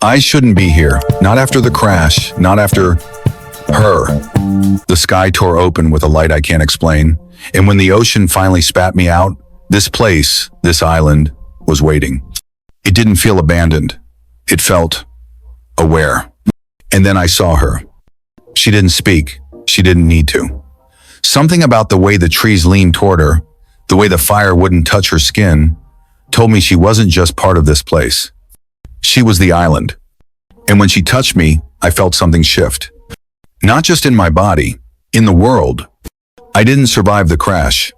I shouldn't be here. Not after the crash. Not after her. The sky tore open with a light I can't explain. And when the ocean finally spat me out, this place, this island, was waiting. It didn't feel abandoned. It felt aware. And then I saw her. She didn't speak. She didn't need to. Something about the way the trees leaned toward her, the way the fire wouldn't touch her skin, told me she wasn't just part of this place. She was the island. And when she touched me, I felt something shift. Not just in my body, in the world. I didn't survive the crash.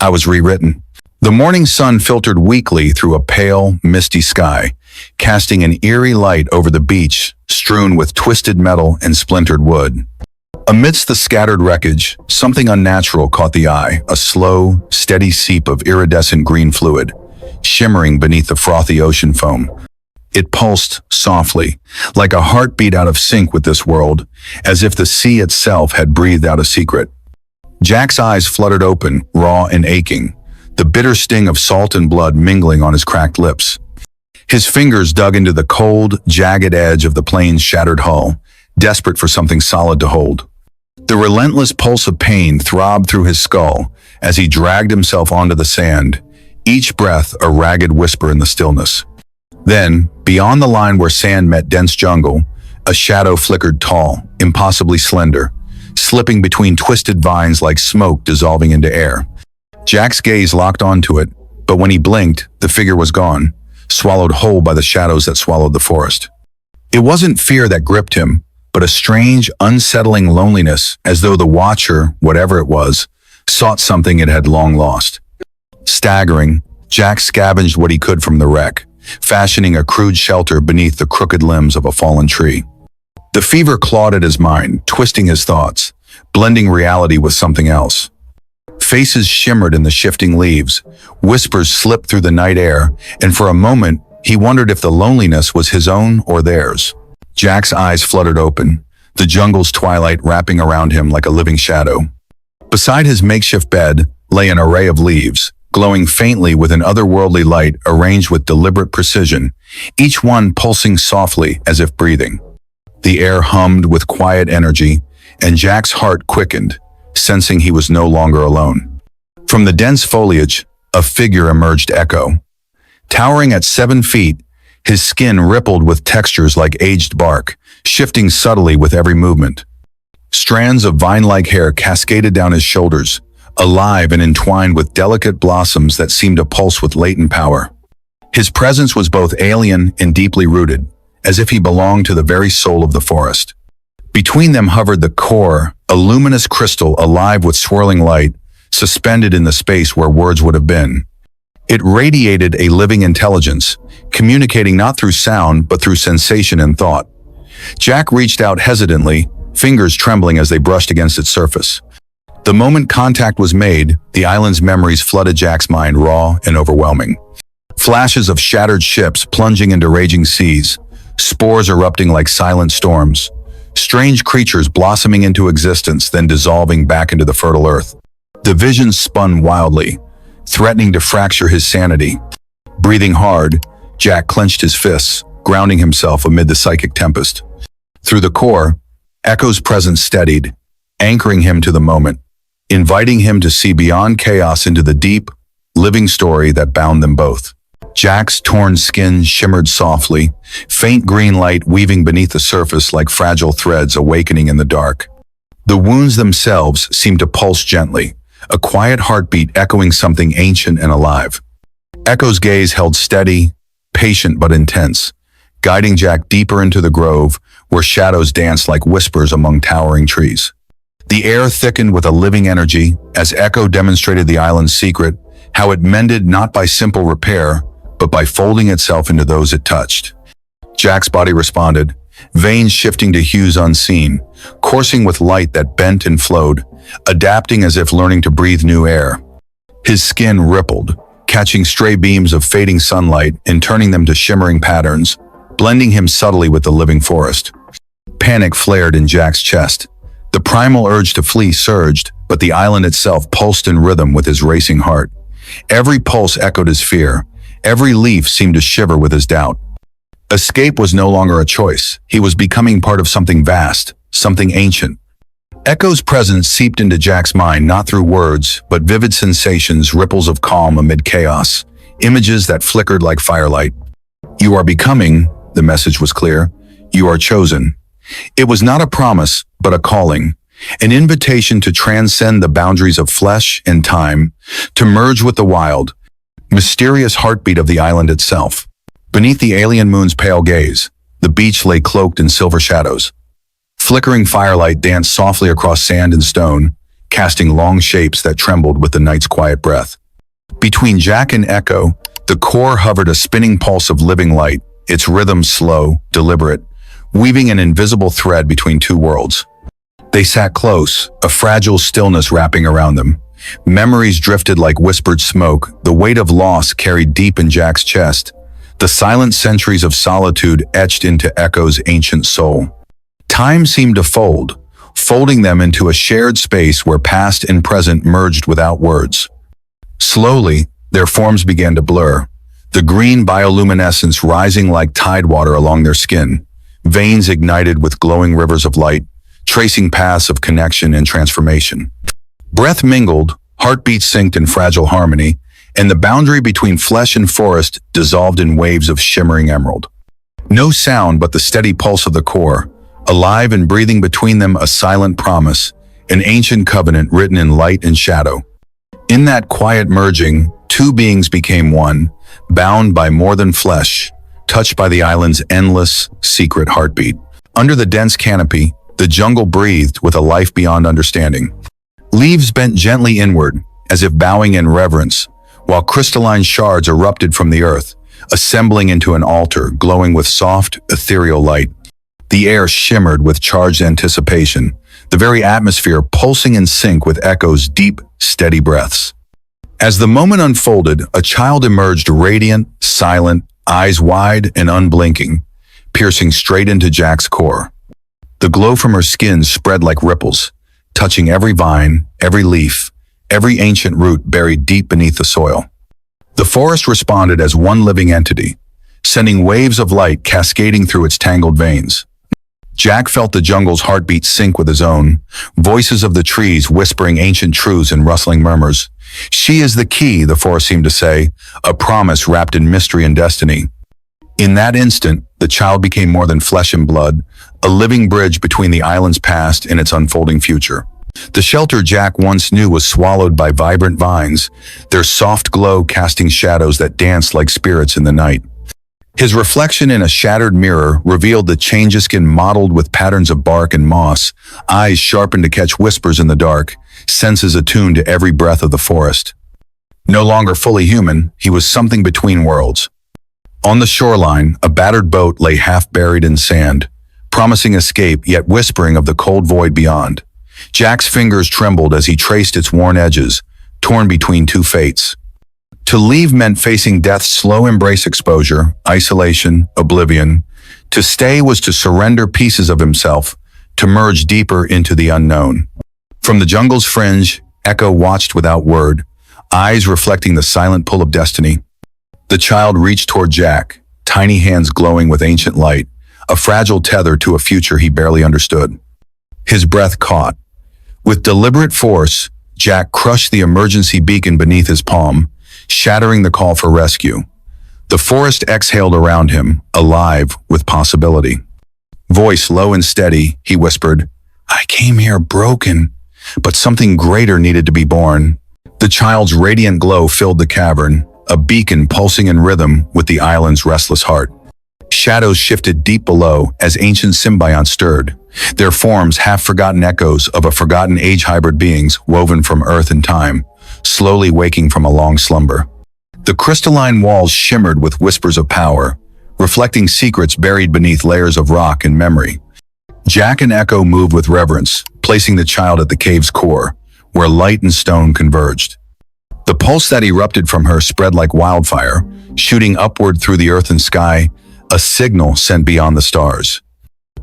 I was rewritten. The morning sun filtered weakly through a pale, misty sky, casting an eerie light over the beach, strewn with twisted metal and splintered wood. Amidst the scattered wreckage, something unnatural caught the eye, a slow, steady seep of iridescent green fluid, shimmering beneath the frothy ocean foam. It pulsed softly, like a heartbeat out of sync with this world, as if the sea itself had breathed out a secret. Jack's eyes fluttered open, raw and aching, the bitter sting of salt and blood mingling on his cracked lips. His fingers dug into the cold, jagged edge of the plane's shattered hull, desperate for something solid to hold. The relentless pulse of pain throbbed through his skull as he dragged himself onto the sand, each breath a ragged whisper in the stillness. Then, beyond the line where sand met dense jungle, a shadow flickered tall, impossibly slender, slipping between twisted vines like smoke dissolving into air. Jack's gaze locked onto it, but when he blinked, the figure was gone, swallowed whole by the shadows that swallowed the forest. It wasn't fear that gripped him, but a strange, unsettling loneliness, as though the watcher, whatever it was, sought something it had long lost. Staggering, Jack scavenged what he could from the wreck, fashioning a crude shelter beneath the crooked limbs of a fallen tree. The fever clawed at his mind, twisting his thoughts, blending reality with something else. Faces shimmered in the shifting leaves, whispers slipped through the night air, and for a moment, he wondered if the loneliness was his own or theirs. Jack's eyes fluttered open, the jungle's twilight wrapping around him like a living shadow. Beside his makeshift bed lay an array of leaves, glowing faintly with an otherworldly light arranged with deliberate precision, each one pulsing softly as if breathing. The air hummed with quiet energy, and Jack's heart quickened, sensing he was no longer alone. From the dense foliage, a figure emerged, Ekko. Towering at 7 feet, his skin rippled with textures like aged bark, shifting subtly with every movement. Strands of vine-like hair cascaded down his shoulders, alive and entwined with delicate blossoms that seemed to pulse with latent power. His presence was both alien and deeply rooted, as if he belonged to the very soul of the forest. Between them hovered the core, a luminous crystal alive with swirling light, suspended in the space where words would have been. It radiated a living intelligence, communicating not through sound but through sensation and thought. Jack reached out hesitantly, fingers trembling as they brushed against its surface. The moment contact was made, the island's memories flooded Jack's mind, raw and overwhelming. Flashes of shattered ships plunging into raging seas, spores erupting like silent storms, strange creatures blossoming into existence then dissolving back into the fertile earth. The visions spun wildly, threatening to fracture his sanity. Breathing hard, Jack clenched his fists, grounding himself amid the psychic tempest. Through the core, Ekko's presence steadied, anchoring him to the moment, inviting him to see beyond chaos into the deep, living story that bound them both. Jack's torn skin shimmered softly, faint green light weaving beneath the surface like fragile threads awakening in the dark. The wounds themselves seemed to pulse gently, a quiet heartbeat echoing something ancient and alive. Ekko's gaze held steady, patient but intense, guiding Jack deeper into the grove where shadows danced like whispers among towering trees. The air thickened with a living energy as Ekko demonstrated the island's secret, how it mended not by simple repair, but by folding itself into those it touched. Jack's body responded, veins shifting to hues unseen, coursing with light that bent and flowed, adapting as if learning to breathe new air. His skin rippled, catching stray beams of fading sunlight and turning them to shimmering patterns, blending him subtly with the living forest. Panic flared in Jack's chest. The primal urge to flee surged, but the island itself pulsed in rhythm with his racing heart. Every pulse echoed his fear. Every leaf seemed to shiver with his doubt. Escape was no longer a choice. He was becoming part of something vast, something ancient. Ekko's presence seeped into Jack's mind not through words, but vivid sensations, ripples of calm amid chaos, images that flickered like firelight. You are becoming, the message was clear, you are chosen. It was not a promise, but a calling, an invitation to transcend the boundaries of flesh and time, to merge with the wild, mysterious heartbeat of the island itself. Beneath the alien moon's pale gaze, the beach lay cloaked in silver shadows. Flickering firelight danced softly across sand and stone, casting long shapes that trembled with the night's quiet breath. Between Jack and Ekko, the core hovered a spinning pulse of living light, its rhythm slow, deliberate, weaving an invisible thread between two worlds. They sat close, a fragile stillness wrapping around them. Memories drifted like whispered smoke, the weight of loss carried deep in Jack's chest, the silent centuries of solitude etched into Ekko's ancient soul. Time seemed to fold, folding them into a shared space where past and present merged without words. Slowly, their forms began to blur, the green bioluminescence rising like tidewater along their skin, veins ignited with glowing rivers of light, tracing paths of connection and transformation. Breath mingled, heartbeats synced in fragile harmony, and the boundary between flesh and forest dissolved in waves of shimmering emerald. No sound but the steady pulse of the core, alive and breathing between them a silent promise, an ancient covenant written in light and shadow. In that quiet merging, two beings became one, bound by more than flesh, touched by the island's endless, secret heartbeat. Under the dense canopy, the jungle breathed with a life beyond understanding. Leaves bent gently inward, as if bowing in reverence, while crystalline shards erupted from the earth, assembling into an altar glowing with soft, ethereal light. The air shimmered with charged anticipation, the very atmosphere pulsing in sync with Ekko's deep, steady breaths. As the moment unfolded, a child emerged radiant, silent, eyes wide and unblinking, piercing straight into Jack's core. The glow from her skin spread like ripples, touching every vine, every leaf, every ancient root buried deep beneath the soil. The forest responded as one living entity, sending waves of light cascading through its tangled veins. Jack felt the jungle's heartbeat sync with his own, voices of the trees whispering ancient truths in rustling murmurs. She is the key, the forest seemed to say, a promise wrapped in mystery and destiny. In that instant, the child became more than flesh and blood, a living bridge between the island's past and its unfolding future. The shelter Jack once knew was swallowed by vibrant vines, their soft glow casting shadows that danced like spirits in the night. His reflection in a shattered mirror revealed the changeskin mottled with patterns of bark and moss, eyes sharpened to catch whispers in the dark, senses attuned to every breath of the forest. No longer fully human, he was something between worlds. On the shoreline, a battered boat lay half buried in sand, promising escape yet whispering of the cold void beyond. Jack's fingers trembled as he traced its worn edges, torn between two fates. To leave meant facing death's slow embrace, exposure, isolation, oblivion. To stay was to surrender pieces of himself, to merge deeper into the unknown. From the jungle's fringe, Ekko watched without word, eyes reflecting the silent pull of destiny. The child reached toward Jack, tiny hands glowing with ancient light, a fragile tether to a future he barely understood. His breath caught. With deliberate force, Jack crushed the emergency beacon beneath his palm, shattering the call for rescue. The forest exhaled around him, alive with possibility. Voice low and steady, he whispered, "I came here broken, but something greater needed to be born." The child's radiant glow filled the cavern, a beacon pulsing in rhythm with the island's restless heart. Shadows shifted deep below as ancient symbionts stirred, their forms half-forgotten echoes of a forgotten age hybrid beings woven from earth and time, slowly waking from a long slumber. The crystalline walls shimmered with whispers of power, reflecting secrets buried beneath layers of rock and memory. Jack and Ekko moved with reverence, placing the child at the cave's core, where light and stone converged. The pulse that erupted from her spread like wildfire, shooting upward through the earth and sky, a signal sent beyond the stars.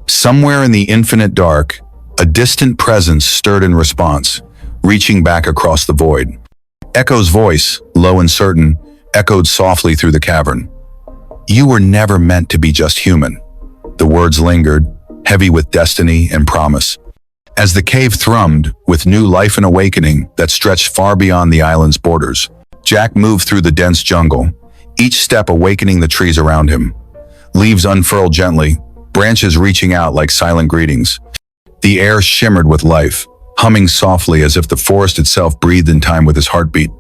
Somewhere in the infinite dark, a distant presence stirred in response, reaching back across the void. Ekko's voice, low and certain, echoed softly through the cavern. "You were never meant to be just human." The words lingered, heavy with destiny and promise. As the cave thrummed with new life and awakening that stretched far beyond the island's borders, Jack moved through the dense jungle, each step awakening the trees around him. Leaves unfurled gently, branches reaching out like silent greetings. The air shimmered with life, humming softly as if the forest itself breathed in time with his heartbeat.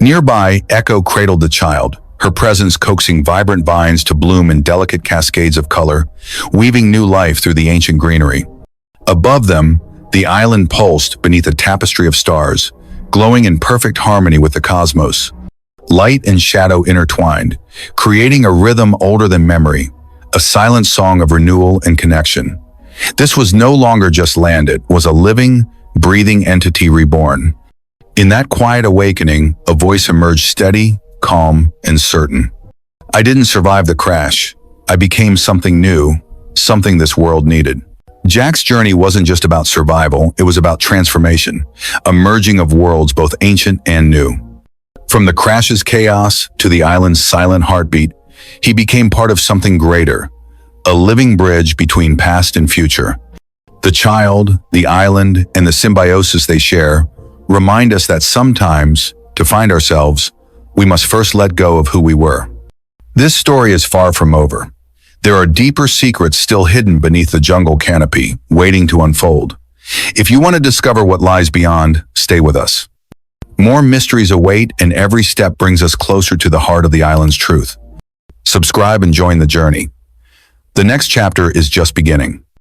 Nearby, Ekko cradled the child, her presence coaxing vibrant vines to bloom in delicate cascades of color, weaving new life through the ancient greenery. Above them, the island pulsed beneath a tapestry of stars, glowing in perfect harmony with the cosmos. Light and shadow intertwined, creating a rhythm older than memory, a silent song of renewal and connection. This was no longer just land, it was a living, breathing entity reborn. In that quiet awakening, a voice emerged steady, calm, and certain. "I didn't survive the crash. I became something new, something this world needed." Jack's journey wasn't just about survival, it was about transformation, a merging of worlds both ancient and new. From the crash's chaos to the island's silent heartbeat, he became part of something greater, a living bridge between past and future. The child, the island, and the symbiosis they share remind us that sometimes, to find ourselves, we must first let go of who we were. This story is far from over. There are deeper secrets still hidden beneath the jungle canopy, waiting to unfold. If you want to discover what lies beyond, stay with us. More mysteries await, and every step brings us closer to the heart of the island's truth. Subscribe and join the journey. The next chapter is just beginning.